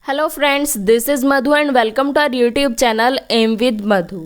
Hello friends, this is Madhu and welcome to our YouTube channel M with Madhu.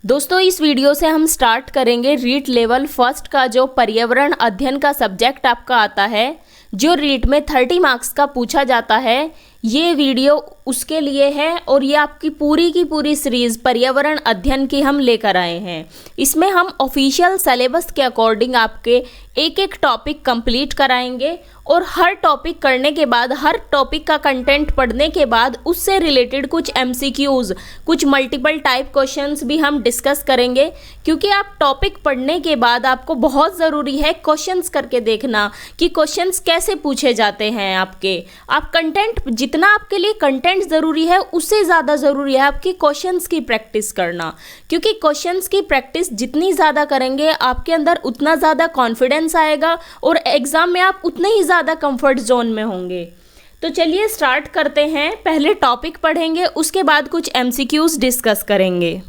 दोस्तों, इस video से हम start करेंगे रीट लेवल फर्स्ट का जो पर्यावरण अध्ययन का सब्जेक्ट आपका आता है, जो रीट में 30 मार्क्स का पूछा जाता है। ये वीडियो उसके लिए है और ये आपकी पूरी की पूरी सीरीज़ पर्यावरण अध्ययन की हम लेकर आए हैं। इसमें हम ऑफिशियल सिलेबस के अकॉर्डिंग आपके एक एक टॉपिक कंप्लीट कराएंगे और हर टॉपिक करने के बाद, हर टॉपिक का कंटेंट पढ़ने के बाद उससे रिलेटेड कुछ एमसीक्यूज़, कुछ मल्टीपल टाइप क्वेश्चंस भी हम डिस्कस करेंगे। क्योंकि आप टॉपिक पढ़ने के बाद आपको बहुत ज़रूरी है क्वेश्चंस करके देखना कि क्वेश्चंस कैसे पूछे जाते हैं। आप कंटेंट, जितना आपके लिए कंटेंट ज़रूरी है उससे ज़्यादा ज़रूरी है आपकी क्वेश्चंस की प्रैक्टिस करना। क्योंकि क्वेश्चंस की प्रैक्टिस जितनी ज़्यादा करेंगे आपके अंदर उतना ज़्यादा कॉन्फिडेंस आएगा और एग्ज़ाम में आप उतने ही ज़्यादा कंफर्ट जोन में होंगे। तो चलिए स्टार्ट करते हैं। पहले टॉपिक पढ़ेंगे, उसके बाद कुछ एमसीक्यूज़ डिस्कस करेंगे।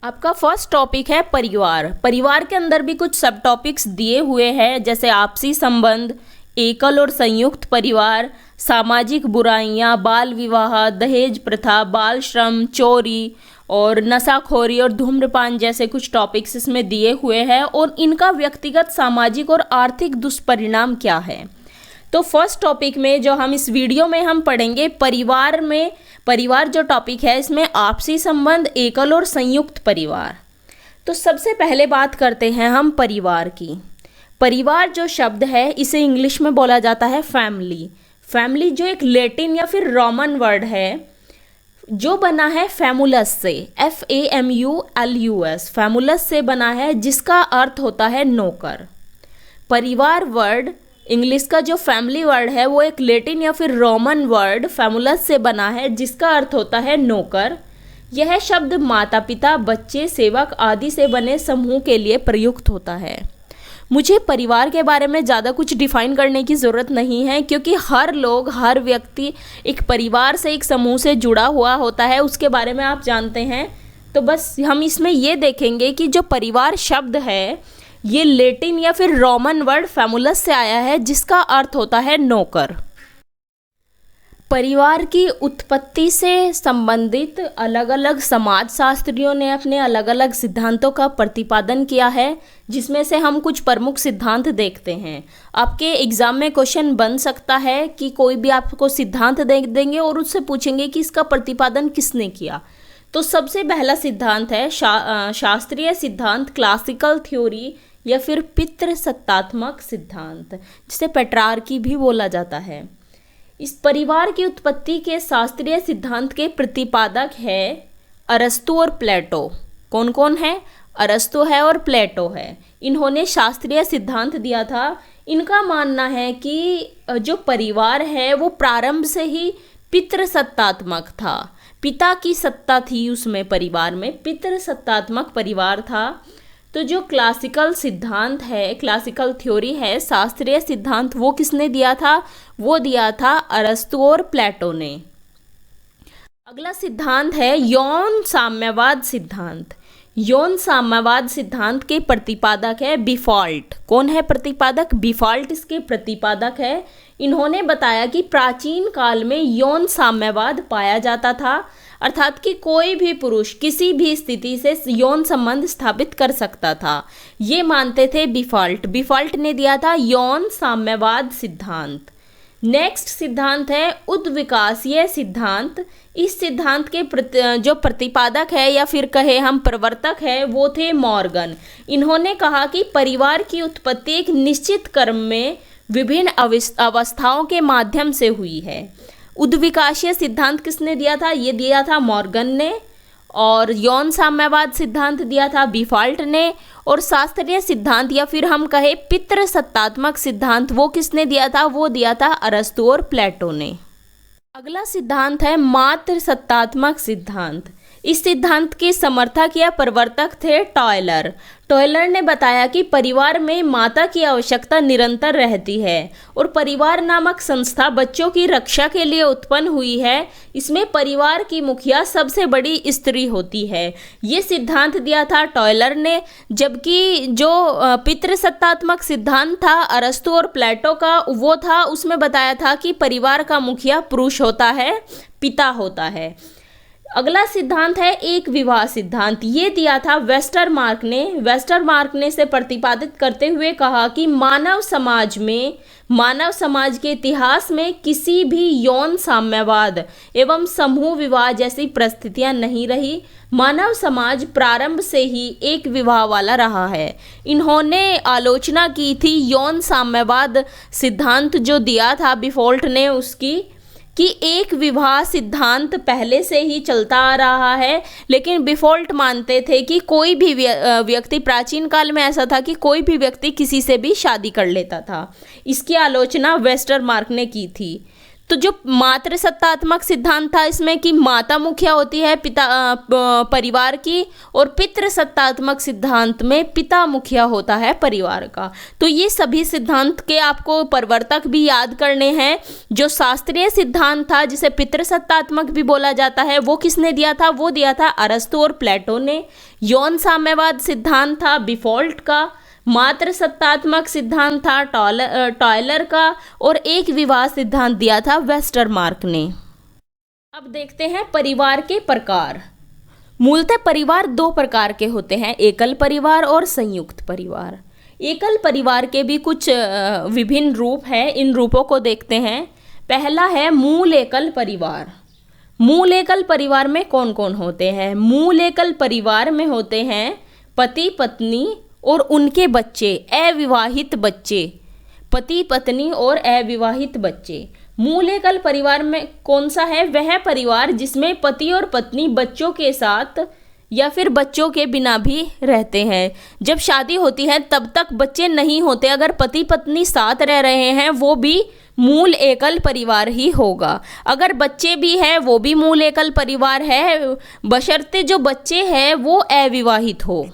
आपका फर्स्ट टॉपिक है परिवार। परिवार के अंदर भी कुछ सब टॉपिक्स दिए हुए हैं, जैसे आपसी संबंध, एकल और संयुक्त परिवार, सामाजिक बुराइयां, बाल विवाह, दहेज प्रथा, बाल श्रम, चोरी और नशाखोरी और धूम्रपान जैसे कुछ टॉपिक्स इसमें दिए हुए हैं और इनका व्यक्तिगत सामाजिक और आर्थिक दुष्परिणाम क्या है। तो फर्स्ट टॉपिक में जो हम इस वीडियो में हम पढ़ेंगे, परिवार जो टॉपिक है इसमें आपसी संबंध, एकल और संयुक्त परिवार। तो सबसे पहले बात करते हैं हम परिवार की। परिवार जो शब्द है इसे इंग्लिश में बोला जाता है फैमिली। फैमिली जो एक लैटिन या फिर रोमन वर्ड है जो बना है फैमुलस से, FAMULUS, फैमुलस से बना है, जिसका अर्थ होता है नौकर। परिवार वर्ड इंग्लिश का जो फैमिली वर्ड है वो एक लैटिन या फिर रोमन वर्ड फैमुलस से बना है, जिसका अर्थ होता है नौकर। यह शब्द माता पिता, बच्चे, सेवक आदि से बने समूह के लिए प्रयुक्त होता है। मुझे परिवार के बारे में ज़्यादा कुछ डिफाइन करने की ज़रूरत नहीं है, क्योंकि हर लोग, हर व्यक्ति एक परिवार से, एक समूह से जुड़ा हुआ होता है, उसके बारे में आप जानते हैं। तो बस हम इसमें ये देखेंगे कि जो परिवार शब्द है ये लैटिन या फिर रोमन वर्ड फैमुलस से आया है, जिसका अर्थ होता है नौकर। परिवार की उत्पत्ति से संबंधित अलग अलग समाजशास्त्रियों ने अपने अलग अलग सिद्धांतों का प्रतिपादन किया है, जिसमें से हम कुछ प्रमुख सिद्धांत देखते हैं। आपके एग्जाम में क्वेश्चन बन सकता है कि कोई भी आपको सिद्धांत दे देंगे और उससे पूछेंगे कि इसका प्रतिपादन किसने किया। तो सबसे पहला सिद्धांत है शास्त्रीय सिद्धांत, क्लासिकल थ्योरी या फिर पितृसत्तात्मक सिद्धांत, जिसे पेट्रार्की भी बोला जाता है। इस परिवार की उत्पत्ति के शास्त्रीय सिद्धांत के प्रतिपादक है अरस्तु और प्लेटो। कौन कौन है? अरस्तु है और प्लेटो है। इन्होंने शास्त्रीय सिद्धांत दिया था। इनका मानना है कि जो परिवार है वो प्रारंभ से ही पितृसत्तात्मक था। पिता की सत्ता थी उसमें, परिवार में पितृसत्तात्मक परिवार था। तो जो क्लासिकल सिद्धांत है, क्लासिकल थ्योरी है, शास्त्रीय सिद्धांत, वो किसने दिया था? वो दिया था अरस्तु और प्लेटो ने। अगला सिद्धांत है यौन साम्यवाद सिद्धांत। यौन साम्यवाद सिद्धांत के प्रतिपादक है बिफॉल्ट। कौन है प्रतिपादक? बिफॉल्ट इसके प्रतिपादक है। इन्होंने बताया कि प्राचीन काल में यौन साम्यवाद पाया जाता था, अर्थात कि कोई भी पुरुष किसी भी स्थिति से यौन संबंध स्थापित कर सकता था। ये मानते थे बिफॉल्ट ने दिया था यौन साम्यवाद सिद्धांत। नेक्स्ट सिद्धांत है उद्विकासीय सिद्धांत। इस सिद्धांत के जो प्रतिपादक है या फिर कहे हम प्रवर्तक है वो थे मॉर्गन। इन्होंने कहा कि परिवार की उत्पत्ति एक निश्चित क्रम में विभिन्न अवस्थाओं के माध्यम से हुई है। उद्विकासीय सिद्धांत किसने दिया था? ये दिया था मॉर्गन ने। और यौन साम्यवाद सिद्धांत दिया था बिफॉल्ट ने। और शास्त्रीय सिद्धांत या फिर हम कहे पितृसत्तात्मक सिद्धांत वो किसने दिया था? वो दिया था अरस्तु और प्लेटो ने। अगला सिद्धांत है मातृसत्तात्मक सिद्धांत। इस सिद्धांत के समर्थक या प्रवर्तक थे टॉयलर। टॉयलर ने बताया कि परिवार में माता की आवश्यकता निरंतर रहती है और परिवार नामक संस्था बच्चों की रक्षा के लिए उत्पन्न हुई है। इसमें परिवार की मुखिया सबसे बड़ी स्त्री होती है। ये सिद्धांत दिया था टॉयलर ने, जबकि जो पितृसत्तात्मक सिद्धांत था अरस्तु और प्लेटो का, वो था उसमें बताया था कि परिवार का मुखिया पुरुष होता है, पिता होता है। अगला सिद्धांत है एक विवाह सिद्धांत। ये दिया था वेस्टरमार्क ने। वेस्टरमार्क ने इसे प्रतिपादित करते हुए कहा कि मानव समाज के इतिहास में किसी भी यौन साम्यवाद एवं समूह विवाह जैसी परिस्थितियां नहीं रही। मानव समाज प्रारंभ से ही एक विवाह वाला रहा है। इन्होंने आलोचना की थी यौन साम्यवाद सिद्धांत जो दिया था बिफोल्ट ने उसकी, कि एक विवाह सिद्धांत पहले से ही चलता आ रहा है, लेकिन बिफोल्ट मानते थे कि कोई भी व्यक्ति, प्राचीन काल में ऐसा था कि कोई भी व्यक्ति किसी से भी शादी कर लेता था। इसकी आलोचना वेस्टरमार्क ने की थी। तो जो मातृसत्तात्मक सिद्धांत था इसमें कि माता मुखिया होती है परिवार की, और पितृसत्तात्मक सिद्धांत में पिता मुखिया होता है परिवार का। तो ये सभी सिद्धांत के आपको प्रवर्तक भी याद करने हैं। जो शास्त्रीय सिद्धांत था जिसे पितृसत्तात्मक भी बोला जाता है, वो किसने दिया था? वो दिया था अरस्तु और प्लेटो ने। यौन साम्यवाद सिद्धांत था बिफोल्ट का। मातृसत्तात्मक सिद्धांत था टॉयलर का, और एक विवाह सिद्धांत दिया था वेस्टरमार्क ने। अब देखते हैं परिवार के प्रकार। मूलतः परिवार दो प्रकार के होते हैं, एकल परिवार और संयुक्त परिवार। एकल परिवार के भी कुछ विभिन्न रूप हैं, इन रूपों को देखते हैं। पहला है मूल एकल परिवार। मूल एकल परिवार में कौन कौन होते हैं? मूल एकल परिवार में होते हैं पति पत्नी और उनके बच्चे, अविवाहित बच्चे, पति पत्नी और अविवाहित बच्चे। मूल एकल परिवार में कौन सा है? वह परिवार जिसमें पति और पत्नी बच्चों के साथ या फिर बच्चों के बिना भी रहते हैं। जब शादी होती है तब तक बच्चे नहीं होते, अगर पति पत्नी साथ रह रहे हैं वो भी मूल एकल परिवार ही होगा। अगर बच्चे भी हैं वो भी मूल एकल परिवार है, बशर्ते जो बच्चे हैं वो अविवाहित हो।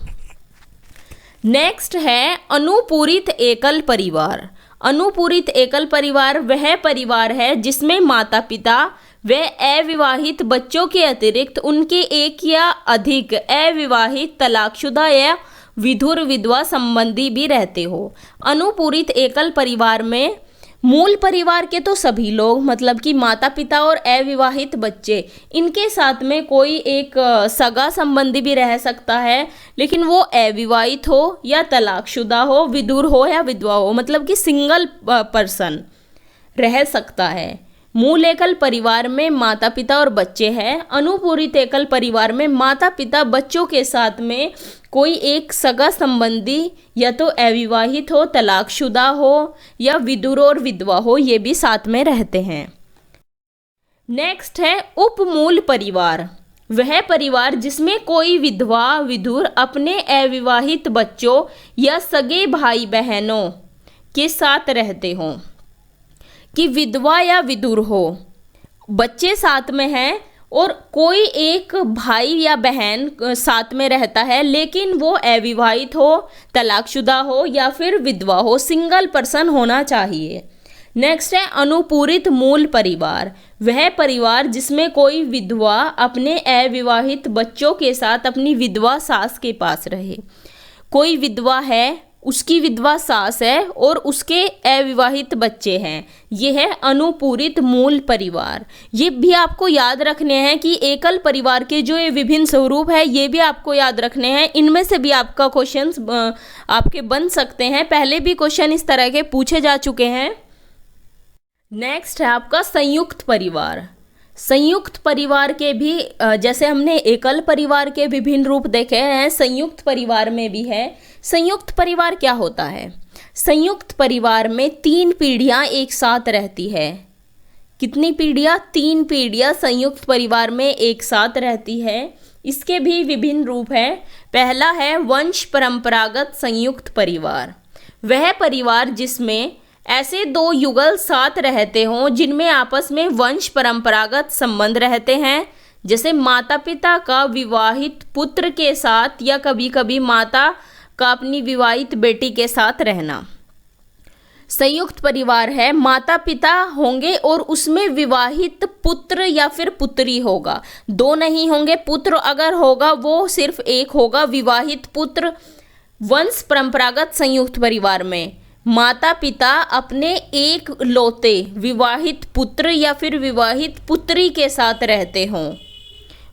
नेक्स्ट है अनुपूरित एकल परिवार। अनुपूरित एकल परिवार वह परिवार है जिसमें माता पिता व अविवाहित बच्चों के अतिरिक्त उनके एक या अधिक अविवाहित, तलाकशुदा या विधुर विधवा संबंधी भी रहते हो। अनुपूरित एकल परिवार में मूल परिवार के तो सभी लोग, मतलब कि माता पिता और अविवाहित बच्चे, इनके साथ में कोई एक सगा संबंधी भी रह सकता है, लेकिन वो अविवाहित हो या तलाकशुदा हो, विधुर हो या विधवा हो, मतलब कि सिंगल पर्सन रह सकता है। मूल एकल परिवार में माता पिता और बच्चे हैं। अनुपूरित एकल परिवार में माता पिता बच्चों के साथ में कोई एक सगा संबंधी या तो अविवाहित हो, तलाकशुदा हो या विधुर और विधवा हो, ये भी साथ में रहते हैं। नेक्स्ट है उपमूल परिवार। वह परिवार जिसमें कोई विधवा विधुर अपने अविवाहित बच्चों या सगे भाई बहनों के साथ रहते हों। कि विधवा या विधुर हो, बच्चे साथ में हैं और कोई एक भाई या बहन साथ में रहता है, लेकिन वो अविवाहित हो, तलाकशुदा हो या फिर विधवा हो, सिंगल पर्सन होना चाहिए। नेक्स्ट है अनुपूरित मूल परिवार। वह परिवार जिसमें कोई विधवा अपने अविवाहित बच्चों के साथ अपनी विधवा सास के पास रहे। कोई विधवा है, उसकी विधवा सास है और उसके अविवाहित बच्चे हैं, ये है अनुपूरित मूल परिवार। ये भी आपको याद रखने हैं कि एकल परिवार के जो ये विभिन्न स्वरूप है ये भी आपको याद रखने हैं। इनमें से भी आपका क्वेश्चंस आपके बन सकते हैं, पहले भी क्वेश्चन इस तरह के पूछे जा चुके हैं। नेक्स्ट है आपका संयुक्त परिवार। संयुक्त परिवार के भी जैसे हमने एकल परिवार के विभिन्न रूप देखे हैं, संयुक्त परिवार में भी है। संयुक्त परिवार क्या होता है? संयुक्त परिवार में 3 पीढ़ियां एक साथ रहती है। कितनी पीढ़ियां? 3 पीढ़ियां संयुक्त परिवार में एक साथ रहती है। इसके भी विभिन्न रूप हैं। पहला है वंश परंपरागत संयुक्त परिवार। वह परिवार जिसमें ऐसे 2 युगल साथ रहते हों जिनमें आपस में वंश परंपरागत संबंध रहते हैं, जैसे माता पिता का विवाहित पुत्र के साथ या कभी कभी माता का अपनी विवाहित बेटी के साथ रहना। संयुक्त परिवार है, माता पिता होंगे और उसमें विवाहित पुत्र या फिर पुत्री होगा, दो नहीं होंगे। पुत्र अगर होगा वो सिर्फ एक होगा, विवाहित पुत्र। वंश परंपरागत संयुक्त परिवार में माता पिता अपने एक लौते विवाहित पुत्र या फिर विवाहित पुत्री के साथ रहते हों,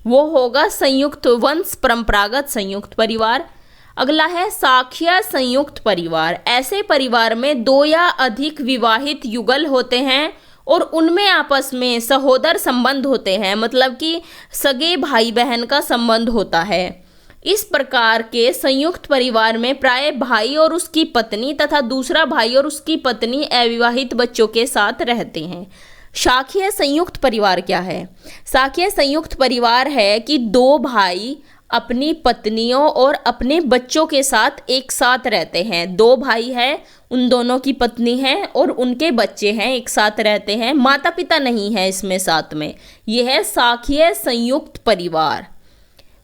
वो होगा संयुक्त वंश परंपरागत संयुक्त परिवार। अगला है साख्य संयुक्त परिवार। ऐसे परिवार में दो या अधिक विवाहित युगल होते हैं और उनमें आपस में सहोदर संबंध होते हैं, मतलब कि सगे भाई बहन का संबंध होता है। इस प्रकार के संयुक्त परिवार में प्राय भाई और उसकी पत्नी तथा दूसरा भाई और उसकी पत्नी अविवाहित बच्चों के साथ रहते हैं। शाखीय संयुक्त परिवार क्या है? शाखीय संयुक्त परिवार है कि दो भाई अपनी पत्नियों और अपने बच्चों के साथ एक साथ रहते हैं। दो भाई हैं, उन दोनों की पत्नी है और उनके बच्चे हैं, एक साथ रहते हैं, माता पिता नहीं है इसमें साथ में। यह है शाखीय संयुक्त परिवार।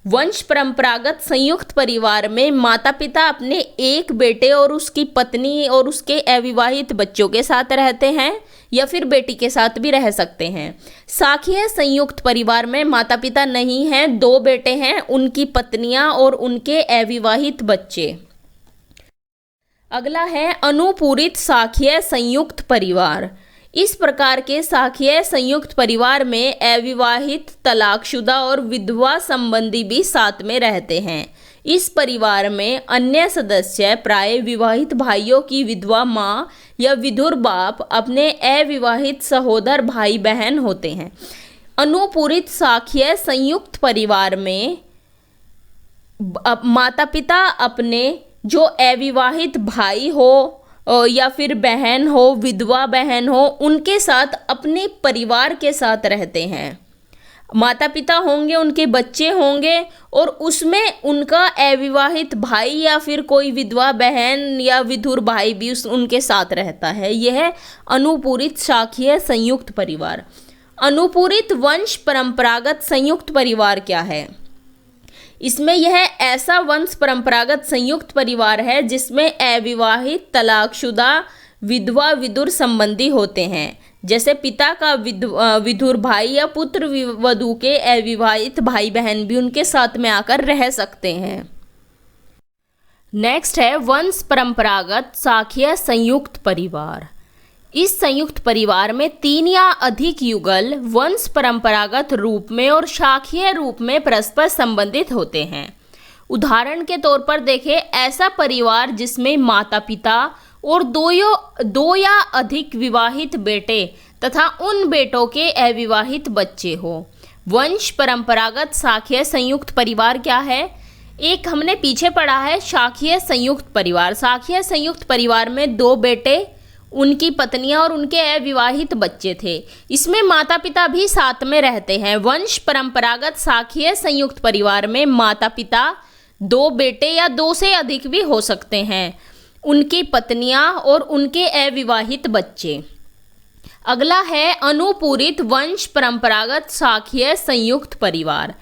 वंश परंपरागत संयुक्त परिवार में माता पिता अपने एक बेटे और उसकी पत्नी और उसके अविवाहित बच्चों के साथ रहते हैं या फिर बेटी के साथ भी रह सकते हैं। शाखीय संयुक्त परिवार में माता पिता नहीं हैं, दो बेटे हैं, उनकी पत्नियां और उनके अविवाहित बच्चे। अगला है अनुपूरित शाखीय संयुक्त परिवार। इस प्रकार के शाखीय संयुक्त परिवार में अविवाहित, तलाकशुदा और विधवा संबंधी भी साथ में रहते हैं। इस परिवार में अन्य सदस्य प्राय विवाहित भाइयों की विधवा माँ या विधुर बाप, अपने अविवाहित सहोदर भाई बहन होते हैं। अनुपूरित शाखीय संयुक्त परिवार में माता पिता अपने जो अविवाहित भाई हो या फिर बहन हो, विधवा बहन हो, उनके साथ अपने परिवार के साथ रहते हैं। माता पिता होंगे, उनके बच्चे होंगे और उसमें उनका अविवाहित भाई या फिर कोई विधवा बहन या विधुर भाई भी उनके साथ रहता है। यह अनुपूरित शाखीय संयुक्त परिवार। अनुपूरित वंश परंपरागत संयुक्त परिवार क्या है? इसमें यह ऐसा वंश परंपरागत संयुक्त परिवार है जिसमें अविवाहित, तलाकशुदा, विधवा, विधुर संबंधी होते हैं। जैसे पिता का विधुर भाई या पुत्र वधू के अविवाहित भाई बहन भी उनके साथ में आकर रह सकते हैं। नेक्स्ट है वंश परंपरागत शाखीय संयुक्त परिवार। इस संयुक्त परिवार में 3 या अधिक युगल वंश परंपरागत रूप में और शाखीय रूप में परस्पर संबंधित होते हैं। उदाहरण के तौर पर देखें, ऐसा परिवार जिसमें माता पिता और दो या अधिक विवाहित बेटे तथा उन बेटों के अविवाहित बच्चे हो। वंश परंपरागत शाखीय संयुक्त परिवार क्या है? एक हमने पीछे पढ़ा है शाखीय संयुक्त परिवार। शाखीय संयुक्त परिवार में 2 बेटे, उनकी पत्नियां और उनके अविवाहित बच्चे थे। इसमें माता पिता भी साथ में रहते हैं। वंश परंपरागत शाखीय संयुक्त परिवार में माता पिता, 2 बेटे या 2 से अधिक भी हो सकते हैं, उनकी पत्नियां और उनके अविवाहित बच्चे। अगला है अनुपूरित वंश परंपरागत शाखीय संयुक्त परिवार।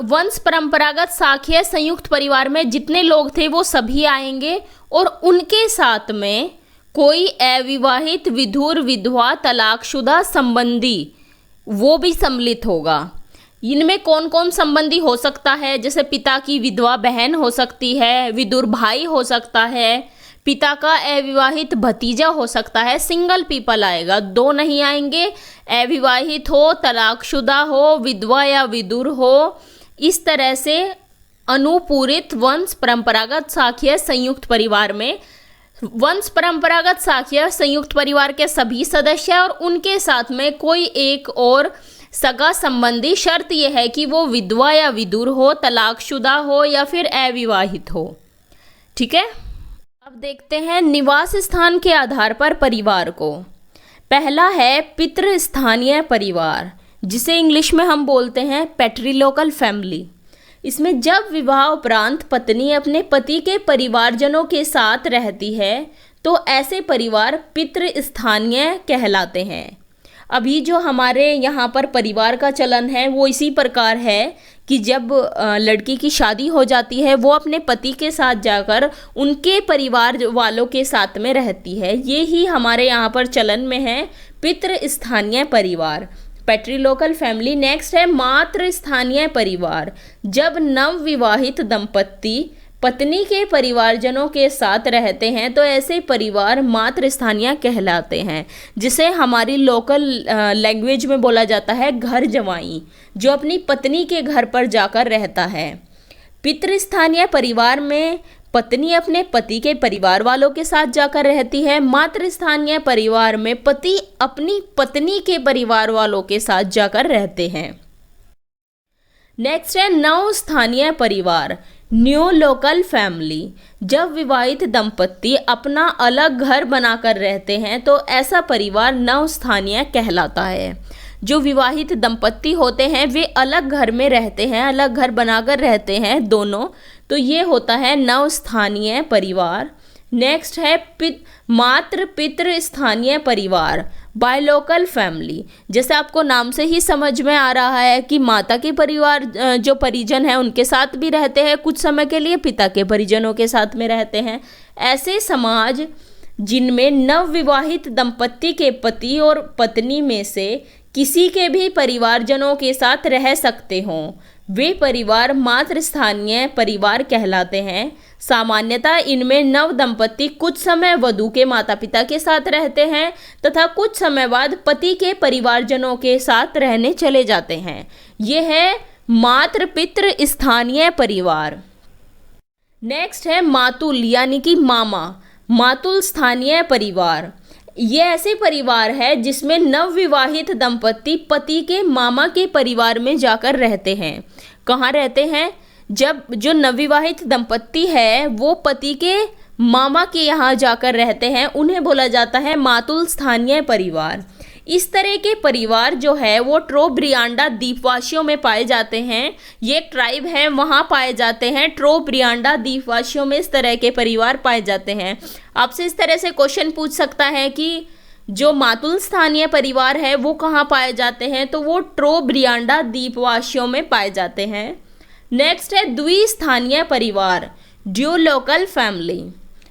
वंश परंपरागत शाखीय संयुक्त परिवार में जितने लोग थे वो सभी आएंगे और उनके साथ में कोई अविवाहित, विधुर, विधवा, तलाकशुदा संबंधी वो भी सम्मिलित होगा। इनमें कौन कौन संबंधी हो सकता है? जैसे पिता की विधवा बहन हो सकती है, विधुर भाई हो सकता है, पिता का अविवाहित भतीजा हो सकता है। सिंगल पीपल आएगा, 2 नहीं आएंगे। अविवाहित हो, तलाकशुदा हो, विधवा या विधुर हो। इस तरह से अनुपूरित वंश परंपरागत शाखीय संयुक्त परिवार में वंश परंपरागत शाखीय संयुक्त परिवार के सभी सदस्य और उनके साथ में कोई एक और सगा संबंधी। शर्त यह है कि वो विधवा या विधुर हो, तलाकशुदा हो या फिर अविवाहित हो। ठीक है, अब देखते हैं निवास स्थान के आधार पर परिवार को। पहला है पितृस्थानीय परिवार, जिसे इंग्लिश में हम बोलते हैं पैट्रिलोकल फैमिली। इसमें जब विवाह उपरांत पत्नी अपने पति के परिवारजनों के साथ रहती है तो ऐसे परिवार पितृस्थानीय कहलाते हैं। अभी जो हमारे यहाँ पर परिवार का चलन है वो इसी प्रकार है कि जब लड़की की शादी हो जाती है वो अपने पति के साथ जाकर उनके परिवार वालों के साथ में रहती है। ये ही हमारे यहाँ पर चलन में है पितृ स्थानीय परिवार, पैट्रिलोकल फैमिली। नेक्स्ट है मातृ स्थानीय परिवार। जब नवविवाहित दंपत्ति पत्नी के परिवारजनों के साथ रहते हैं तो ऐसे परिवार मातृ स्थानीय कहलाते हैं, जिसे हमारी लोकल लैंग्वेज में बोला जाता है घर जवाई, जो अपनी पत्नी के घर पर जाकर रहता है। पितृस्थानीय परिवार में पत्नी अपने पति के परिवार वालों के साथ जाकर रहती है। मातृस्थानीय परिवार में पति अपनी पत्नी के परिवार वालों के साथ जाकर रहते हैं। नेक्स्ट है नव स्थानीय परिवार, न्यू लोकल फैमिली। जब विवाहित दंपत्ति अपना अलग घर बनाकर रहते हैं तो ऐसा परिवार नव स्थानीय कहलाता है। जो विवाहित दंपत्ति होते हैं वे अलग घर में रहते हैं, अलग घर बनाकर रहते हैं दोनों, तो ये होता है नव स्थानीय परिवार। नेक्स्ट है मातृ पितृ स्थानीय परिवार, बायलोकल फैमिली। जैसे आपको नाम से ही समझ में आ रहा है कि माता के परिवार जो परिजन हैं उनके साथ भी रहते हैं, कुछ समय के लिए पिता के परिजनों के साथ में रहते हैं। ऐसे समाज जिनमें नवविवाहित दंपत्ति के पति और पत्नी में से किसी के भी परिवारजनों के साथ रह सकते हों, वे परिवार मातृस्थानीय परिवार कहलाते हैं। सामान्यतः इनमें नव दंपत्ति कुछ समय वधू के माता पिता के साथ रहते हैं तथा कुछ समय बाद पति के परिवारजनों के साथ रहने चले जाते हैं। ये है मातृ पितृ स्थानीय परिवार। नेक्स्ट है मातुल यानी कि मामा, मातुल स्थानीय परिवार। ये ऐसे परिवार है जिसमें नवविवाहित दंपत्ति पति के मामा के परिवार में जाकर रहते हैं। कहाँ रहते हैं? जब जो नवविवाहित दंपत्ति है वो पति के मामा के यहाँ जाकर रहते हैं, उन्हें बोला जाता है मातुल स्थानीय परिवार। इस तरह के परिवार जो है वो ट्रोब्रियांडा द्वीपवासियों में पाए जाते हैं। ये एक ट्राइब है, वहाँ पाए जाते हैं। ट्रोब्रियांडा द्वीपवासियों में इस तरह के परिवार पाए जाते हैं। आपसे इस तरह से क्वेश्चन पूछ सकता है कि जो मातुल स्थानीय परिवार है वो कहाँ पाए जाते हैं, तो वो ट्रोब्रियांडा द्वीपवासियों में पाए जाते हैं। नेक्स्ट है द्विस्थानीय परिवार, ड्यू लोकल फैमिली।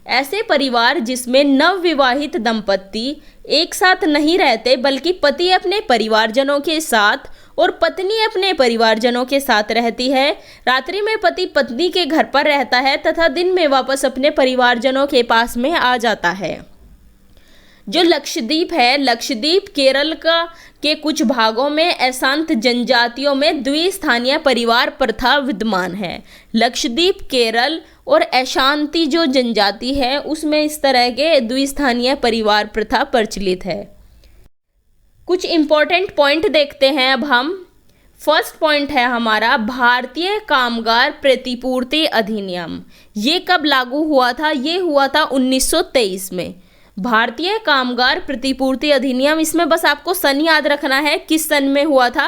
ऐसे परिवार जिसमें नवविवाहित दंपत्ति एक साथ नहीं रहते बल्कि पति अपने परिवारजनों के साथ और पत्नी अपने परिवारजनों के साथ रहती है। रात्रि में पति पत्नी के घर पर रहता है तथा दिन में वापस अपने परिवारजनों के पास में आ जाता है। जो लक्षद्वीप है, लक्षद्वीप केरल के कुछ भागों में अशांत जनजातियों में द्विस्थानीय परिवार प्रथा विद्यमान है। लक्षद्वीप केरल और अशांति जो जनजाति है उसमें इस तरह के द्विस्थानीय परिवार प्रथा प्रचलित है। कुछ इम्पोर्टेंट पॉइंट देखते हैं अब हम। फर्स्ट पॉइंट है हमारा भारतीय कामगार प्रतिपूर्ति अधिनियम। ये कब लागू हुआ था? ये हुआ था 1923 में। भारतीय कामगार प्रतिपूर्ति अधिनियम, इसमें बस आपको सन याद रखना है किस सन में हुआ था।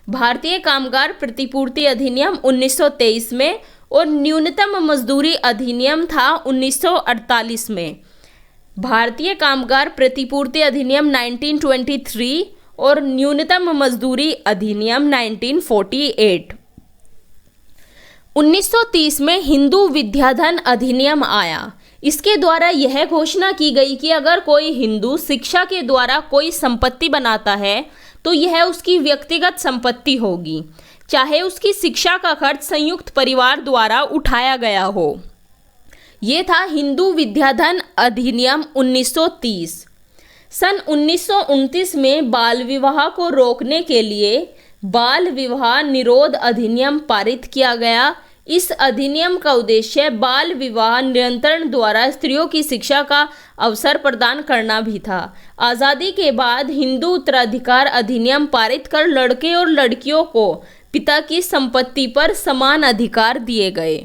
भारतीय कामगार प्रतिपूर्ति अधिनियम 1923 में और न्यूनतम मजदूरी अधिनियम था 1948 में। भारतीय कामगार प्रतिपूर्ति अधिनियम 1923 और न्यूनतम मजदूरी अधिनियम 1948। 1930 में हिंदू विद्याधन अधिनियम आया। इसके द्वारा यह घोषणा की गई कि अगर कोई हिंदू शिक्षा के द्वारा कोई संपत्ति बनाता है तो यह उसकी व्यक्तिगत संपत्ति होगी, चाहे उसकी शिक्षा का खर्च संयुक्त परिवार द्वारा उठाया गया हो। ये था हिंदू विद्याधन अधिनियम 1930। सन 1929 में बाल विवाह को रोकने के लिए बाल विवाह निरोध अधिनियम पारित किया गया। इस अधिनियम का उद्देश्य बाल विवाह नियंत्रण द्वारा स्त्रियों की शिक्षा का अवसर प्रदान करना भी था। आज़ादी के बाद हिंदू उत्तराधिकार अधिनियम पारित कर लड़के और लड़कियों को पिता की संपत्ति पर समान अधिकार दिए गए।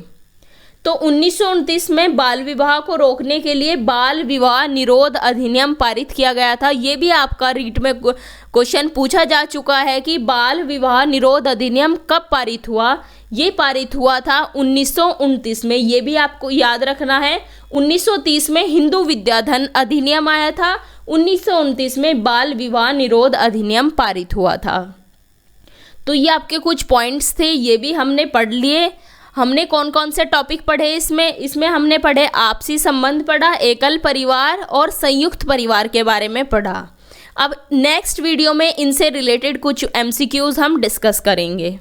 तो 1929 में बाल विवाह को रोकने के लिए बाल विवाह निरोध अधिनियम पारित किया गया था। ये भी आपका रीट में क्वेश्चन पूछा जा चुका है कि बाल विवाह निरोध अधिनियम कब पारित हुआ। ये पारित हुआ था 1929 में। ये भी आपको याद रखना है। 1930 में हिंदू विद्याधन अधिनियम आया था, 1929 में बाल विवाह निरोध अधिनियम पारित हुआ था। तो ये आपके कुछ पॉइंट्स थे, ये भी हमने पढ़ लिए। हमने कौन कौन से टॉपिक पढ़े इसमें हमने पढ़े आपसी संबंध पढ़ा, एकल परिवार और संयुक्त परिवार के बारे में पढ़ा। अब नेक्स्ट वीडियो में इनसे रिलेटेड कुछ MCQs हम डिस्कस करेंगे।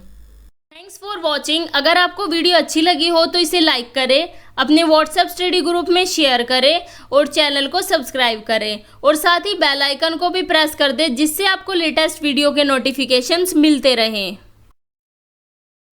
Thanks for watching. अगर आपको वीडियो अच्छी लगी हो तो इसे लाइक करें, अपने व्हाट्सएप स्टडी ग्रुप में शेयर करें और चैनल को सब्सक्राइब करें और साथ ही बेल आइकन को भी प्रेस कर दें, जिससे आपको लेटेस्ट वीडियो के नोटिफिकेशंस मिलते रहें।